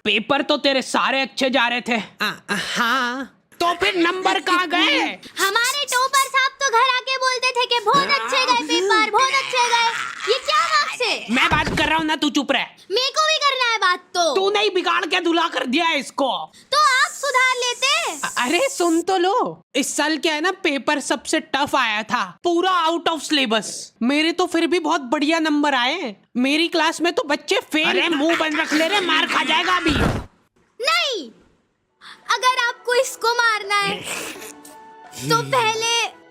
Paper तो तेरे सारे अच्छे जा रहे थे। हाँ, तो फिर नंबर कहाँ गए? हमारे टॉपर साहब तो घर आके बोलते थे कि बहुत अच्छे गए पेपर, बहुत अच्छे गए। ये क्या मार्क्स है? मैं बात कर रहा हूँ ना, तू चुप रह। मेरे को भी करना है बात तो। तू नहीं, बिगाड़ के धुला कर दिया है इसको। तो आप सुधार लेते। अरे सुन तो लो, इस साल क्या है ना, पेपर सबसे टफ आया था, पूरा आउट ऑफ सिलेबस। मेरे तो फिर भी बहुत बढ़िया नंबर आए। मेरी क्लास में तो बच्चे फेल। अरे मुंह बंद रख ले रे, मार खा जाएगा अभी। नहीं, अगर आपको इसको मारना है तो पहले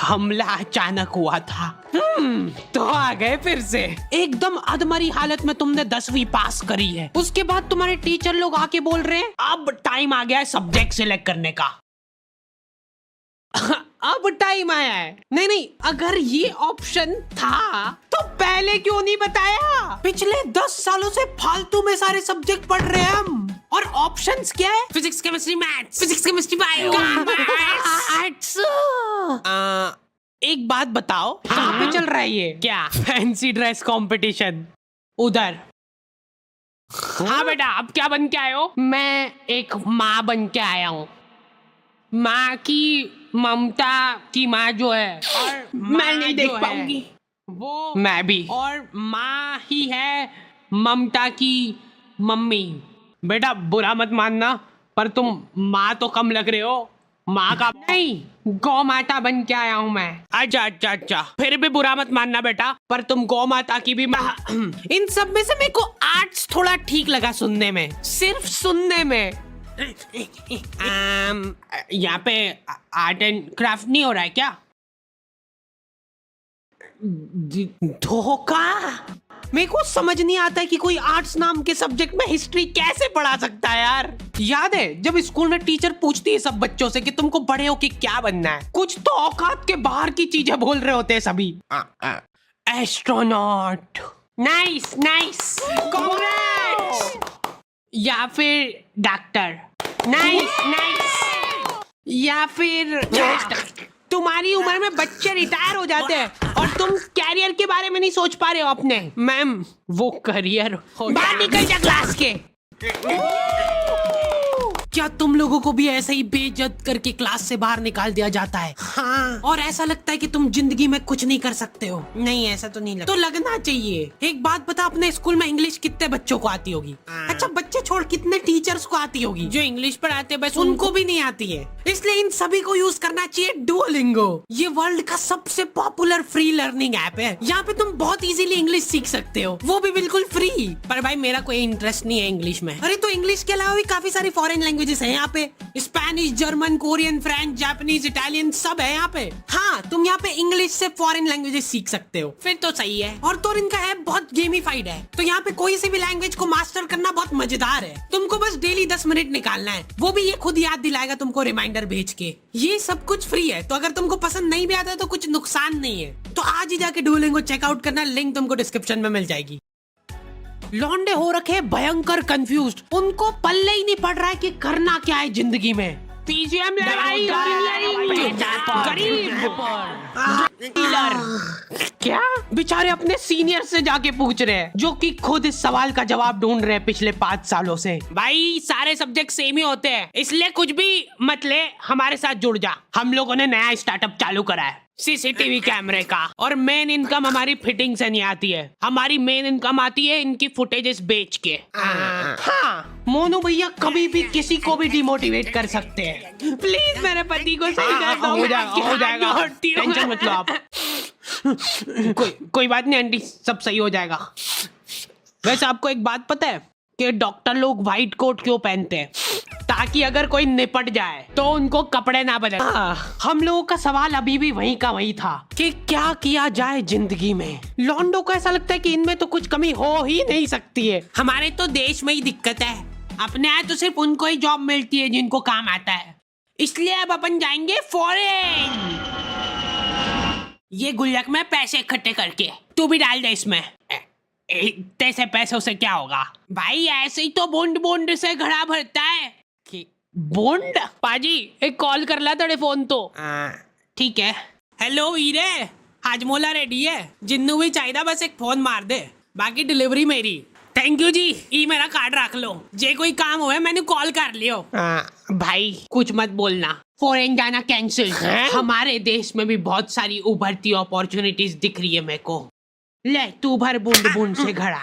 हमला अचानक हुआ था। तो आ गए फिर से। एकदम अधमरी हालत में तुमने 10वीं पास करी है, उसके बाद तुम्हारे टीचर लोग आके बोल रहे हैं अब टाइम आ गया है सब्जेक्ट सिलेक्ट करने का। अब टाइम आया है। नहीं, अगर ये ऑप्शन था तो पहले क्यों नहीं बताया? पिछले 10 सालों से फालतू में सारे सब्जेक्ट पढ़ रहे हैं हम। और ऑप्शंस क्या है? Physics, chemistry, maths, physics, chemistry, bio, arts. एक बात बताओ, कहाँ पे चल रहा है ये? क्या फैंसी ड्रेस कंपटीशन? उधर। हाँ बेटा, अब क्या बन के आए हो? मैं एक माँ बन के आया हूँ। माँ की ममता की माँ जो है, और मैं नहीं देख पाऊंगी वो। मैं भी। और माँ ही है ममता की मम्मी। बेटा बुरा मत मानना, पर तुम माँ तो कम लग रहे हो। माँ का नहीं, गौ माता बन के आया हूँ मैं। अच्छा, फिर भी बुरा मत मानना बेटा, पर तुम गौ माता की भी माँ। इन सब में से मेरे को आर्ट्स थोड़ा ठीक लगा सुनने में, सिर्फ सुनने में। यहाँ पे आर्ट एंड क्राफ्ट नहीं हो रहा है क्या? धोखा। मेरे को समझ नहीं आता है कि कोई आर्ट्स नाम के सब्जेक्ट में हिस्ट्री कैसे पढ़ा सकता है यार। याद है जब स्कूल में टीचर पूछती है सब बच्चों से कि तुमको बड़े होके क्या बनना है, कुछ तो औकात के बाहर की चीजें बोल रहे होते हैं सभी। एस्ट्रोनॉट। Nice, congrats. या फिर डॉक्टर। नाइस। या फिर तुम्हारी उम्र में बच्चे रिटायर हो जाते हैं और तुम कैरियर के बारे में नहीं सोच पा रहे हो अपने। मैम, वो करियर बाहर निकल जा क्लास के। क्या तुम लोगों को भी ऐसे ही बेइज्जत करके क्लास से बाहर निकाल दिया जाता है? हाँ। और ऐसा लगता है कि तुम जिंदगी में कुछ नहीं कर सकते हो? नहीं, ऐसा तो नहीं लगता। तो लगना चाहिए। एक बात बता, अपने स्कूल में इंग्लिश कितने बच्चों को आती होगी? अच्छा, बच्चे छोड़, कितने टीचर्स को आती होगी? जो इंग्लिश पढ़ाते हैं बस उनको भी नहीं आती है। इसलिए इन सभी को यूज करना चाहिए डुओलिंगो। ये वर्ल्ड का सबसे पॉपुलर फ्री लर्निंग ऐप है। यहाँ पे तुम बहुत इजीली इंग्लिश सीख सकते हो, वो भी बिल्कुल फ्री। पर भाई मेरा कोई इंटरेस्ट नहीं है इंग्लिश में। अरे तो इंग्लिश के अलावा भी काफी सारी फॉरेन लैंग्वेजेस है यहाँ पे। Spanish, German, Korean, French, Japanese, Italian सब है यहाँ पे। हाँ, तुम यहाँ पे इंग्लिश से फॉरेन लैंग्वेजेस सीख सकते हो। फिर तो सही है। और तो इनका ऐप बहुत गेमिफाइड है, तो यहाँ पे कोई सी भी लैंग्वेज को मास्टर करना बहुत मजेदार है। तुमको बस डेली 10 मिनट निकालना है, वो भी ये खुद याद दिलाएगा तुमको रिमाइंडर भेज के। ये सब कुछ फ्री है, तो अगर तुमको पसंद नहीं भी आता है तो कुछ नुकसान नहीं है। तो आज ही जाके डुओलिंगो चेकआउट करना, लिंक तुमको डिस्क्रिप्शन में मिल जाएगी। लौंडे हो रखे भयंकर कंफ्यूज्ड, उनको पल्ले ही नहीं पड़ रहा है कि करना क्या है जिंदगी में। पीजीएम लड़ाई, क्या बेचारे अपने सीनियर से जाके पूछ रहे हैं, जो कि खुद इस सवाल का जवाब ढूंढ रहे हैं पिछले 5 सालों से। भाई सारे सब्जेक्ट सेम ही होते हैं, इसलिए कुछ भी मत ले, हमारे साथ जुड़ जा। हम लोगों ने नया स्टार्टअप चालू करा है, सीसीटीवी कैमरे का। और मेन इनकम हमारी फिटिंग से नहीं आती है, हमारी मेन इनकम आती है इनकी फुटेजेस बेच के। हाँ, मोनू भैया कभी भी किसी को भी डिमोटिवेट कर सकते हैं। प्लीज मेरे पति को सही कर दो। हो जाएगा, टेंशन मत लो आप। कोई बात नहीं आंटी, सब सही हो जाएगा। वैसे आपको एक बात पता है कि डॉक्टर लोग व्हाइट कोट क्यों पहनते हैं? ताकि अगर कोई निपट जाए तो उनको कपड़े ना बदले। हम लोगों का सवाल अभी भी वहीं का वहीं था कि क्या किया जाए जिंदगी में। लॉन्डो को ऐसा लगता है कि इनमें तो कुछ कमी हो ही नहीं सकती है। हमारे तो देश में ही दिक्कत है, अपने यहाँ तो सिर्फ उनको ही जॉब मिलती है जिनको काम आता है। इसलिए अब अपन जाएंगे फॉरेन। ये गुल्लक में पैसे इकट्ठे करके तू भी डाल दे इसमें। इतने पैसों से क्या होगा भाई, ऐसे ही तो बॉन्ड से घड़ा भरता है। बॉन्ड? पाजी एक कॉल कर ला तेरे फोन तो। ठीक है। हेलो वीरे, हाजमोला रेडी है, जिन्नू भी चाहिए बस एक फोन मार दे, बाकी डिलीवरी मेरी। थैंक यू जी, ई मेरा कार्ड रख लो, जे कोई काम हुए मैंने कॉल कर लियो। भाई कुछ मत बोलना, फॉरेन जाना कैंसिल। हमारे देश में भी बहुत सारी उभरती अपॉर्चुनिटीज दिख रही है मेरे को। ले तू भर बूंद बूंद से घड़ा।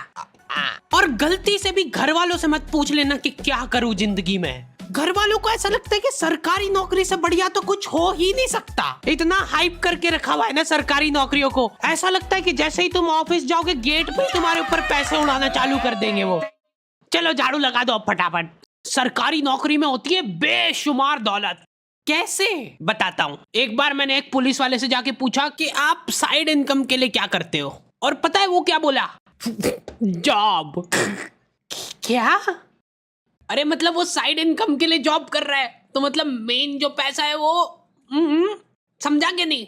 और गलती से भी घर वालों से मत पूछ लेना कि क्या करूं जिंदगी में। घर वालों को ऐसा लगता है कि सरकारी नौकरी से बढ़िया तो कुछ हो ही नहीं सकता। इतना हाइप करके रखा हुआ है ना सरकारी नौकरियों को, ऐसा लगता है कि जैसे ही तुम ऑफिस जाओगे गेट पे तुम्हारे ऊपर पैसे उड़ाना चालू कर देंगे वो। चलो झाड़ू लगा दो अब फटाफट। सरकारी नौकरी में होती है बेशुमार दौलत। कैसे बताता हूँ। एक बार मैंने एक पुलिस वाले से जाके पूछा कि आप साइड इनकम के लिए क्या करते हो, और पता है वो क्या बोला? जॉब। क्या? अरे मतलब वो साइड इनकम के लिए जॉब कर रहा है, तो मतलब मेन जो पैसा है वो समझा के नहीं?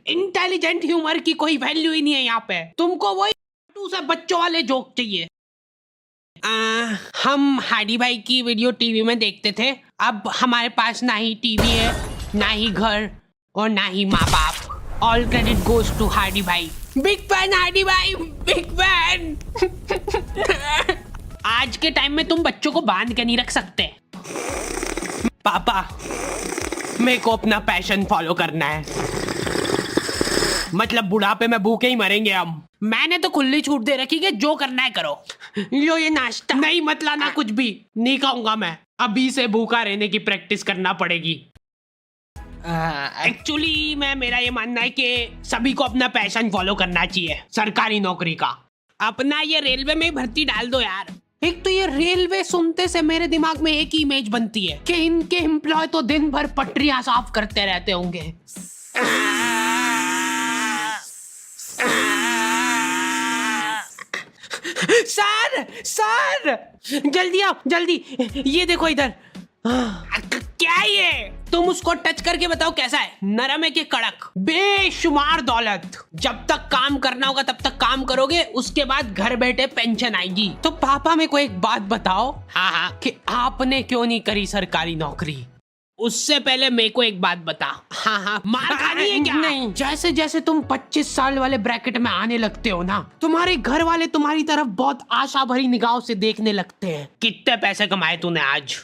इंटेलिजेंट ह्यूमर की कोई वैल्यू ही नहीं है यहाँ पे। तुमको वही से बच्चों वाले जोक चाहिए। हम हाडी भाई की वीडियो टीवी में देखते थे, अब हमारे पास ना ही टीवी है, ना ही घर, और ना ही माँ बाप। ऑल क्रेडिट गोज टू हाडी भाई। बिग फैन हाडी भाई, बिग फैन। आज के टाइम में तुम बच्चों को बांध के नहीं रख सकते। पापा मेरे को अपना पैशन फॉलो करना है, मतलब बुढ़ापे में भूखे ही मरेंगे हम। मैंने तो खुली छूट दे रखी कि जो करना है करो। लो ये नाश्ता। नहीं मत लाना, कुछ भी नहीं खाऊंगा मैं, अभी से भूखा रहने की प्रैक्टिस करना पड़ेगी। एक्चुअली मेरा ये मानना है कि सभी को अपना पैशन फॉलो करना चाहिए। सरकारी नौकरी का अपना ये रेलवे में भर्ती डाल दो यार। एक तो ये रेलवे सुनते से मेरे दिमाग में एक ही इमेज बनती है कि इनके एम्प्लॉय तो दिन भर पटरियां साफ करते रहते होंगे। सर सर जल्दी आओ जल्दी, ये देखो इधर। क्या ये? तुम उसको टच करके बताओ कैसा है, नरम है कि कड़क? बेशुमार दौलत। जब तक काम करना होगा तब तक काम करोगे, उसके बाद घर बैठे पेंशन आएगी। तो पापा मेरे को एक बात बताओ, हाँ कि आपने क्यों नहीं करी सरकारी नौकरी? उससे पहले मेरे को एक बात बता। हाँ मार खानी है क्या? नहीं, जैसे जैसे तुम 25 साल वाले ब्रैकेट में आने लगते हो ना, तुम्हारे घर वाले तुम्हारी तरफ बहुत आशा भरी निगाहों से देखने लगते हैं। कितने पैसे कमाए तूने आज?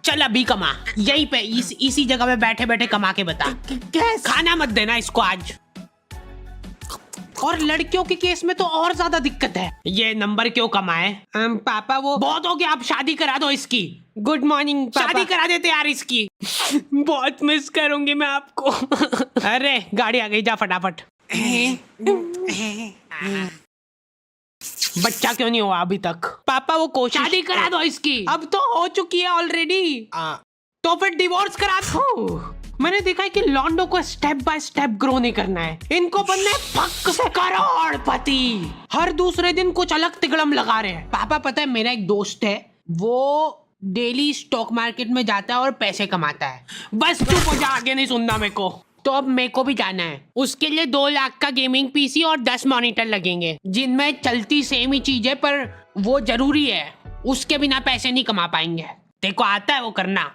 चल अभी कमा, यहीं पे इसी जगह पे बैठे बैठे कमा के बता। खाना मत देना इसको आज। और लड़कियों के केस में तो और ज्यादा दिक्कत है। ये नंबर क्यों कमाए? पापा वो बहुत हो गया, आप शादी करा दो इसकी। गुड मॉर्निंग पापा। शादी करा देते यार इसकी। बहुत मिस करूंगी मैं आपको। अरे गाड़ी आ गई, जा फटाफट। बच्चा क्यों नहीं हुआ अभी तक? पापा वो कोशिश। शादी करा दो इसकी। अब तो हो चुकी है ऑलरेडी। तो फिर डिवोर्स करा दो। मैंने देखा है कि लॉन्डो को स्टेप बाय स्टेप ग्रो नहीं करना है, इनको बनना है फक से करोड़पति। हर दूसरे दिन कुछ अलग तिगड़म लगा रहे हैं। पापा पता है मेरा एक दोस्त है, वो डेली स्टॉक मार्केट में जाता है और पैसे कमाता है। बस चुप हो जा, आगे नहीं सुनना मेरे को। तो अब मेरे को भी जाना है, उसके लिए 2 लाख का गेमिंग पीसी और 10 मॉनिटर लगेंगे, जिनमें चलती सेम ही चीज है, पर वो जरूरी है, उसके बिना पैसे नहीं कमा पाएंगे। देखो आता है वो करना?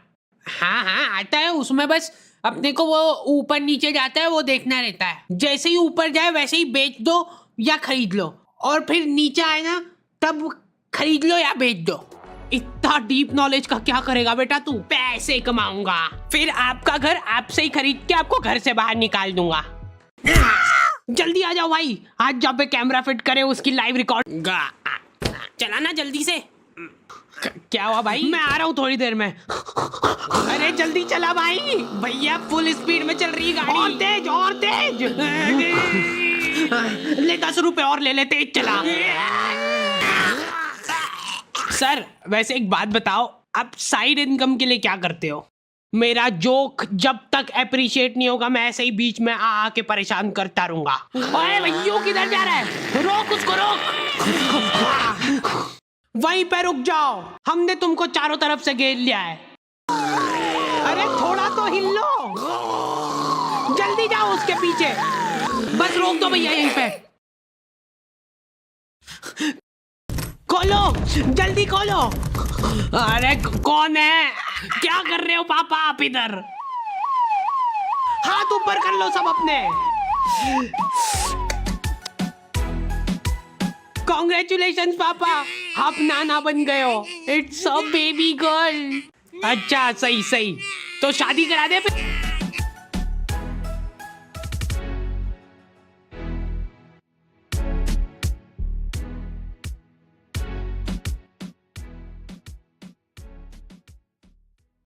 हाँ आता है, उसमें बस अपने को वो ऊपर नीचे जाता है वो देखना रहता है। जैसे ही ऊपर जाए वैसे ही बेच दो या खरीद लो, और फिर नीचे आए ना तब खरीद लो या बेच दो। इतना डीप नॉलेज का क्या करेगा बेटा तू? पैसे कमाऊंगा, फिर आपका घर आपसे ही खरीद के आपको घर से बाहर निकाल दूंगा। जल्दी आ जाओ भाई, आज जहाँ पे कैमरा फिट करे उसकी लाइव रिकॉर्ड। चला ना जल्दी से। क्या हुआ भाई? मैं आ रहा हूँ थोड़ी देर में। अरे जल्दी चला भाई, भैया फुल स्पीड में चल रही गाड़ी। और तेज और तेज। ले 10 रुपए और ले ले, तेज चला। सर वैसे एक बात बताओ, आप साइड इनकम के लिए क्या करते हो? मेरा जोक जब तक अप्रिशिएट नहीं होगा मैं ऐसे ही बीच में आके परेशान करता रहूंगा। ओए भैया किधर जा रहा है? रोक उसको, रोक। वहीं पे रुक जाओ, हमने तुमको चारों तरफ से घेर लिया है। अरे थोड़ा तो हिल लो, जल्दी जाओ उसके पीछे। बस रोक दो भैया यहीं पे। खोलो जल्दी खोलो। अरे कौन है? क्या कर रहे हो पापा आप इधर? हाथ ऊपर कर लो सब अपने। कॉन्ग्रेचुलेशंस पापा, आप नाना बन गए हो। It's a baby girl. अच्छा सही सही, तो शादी करा दे फिर।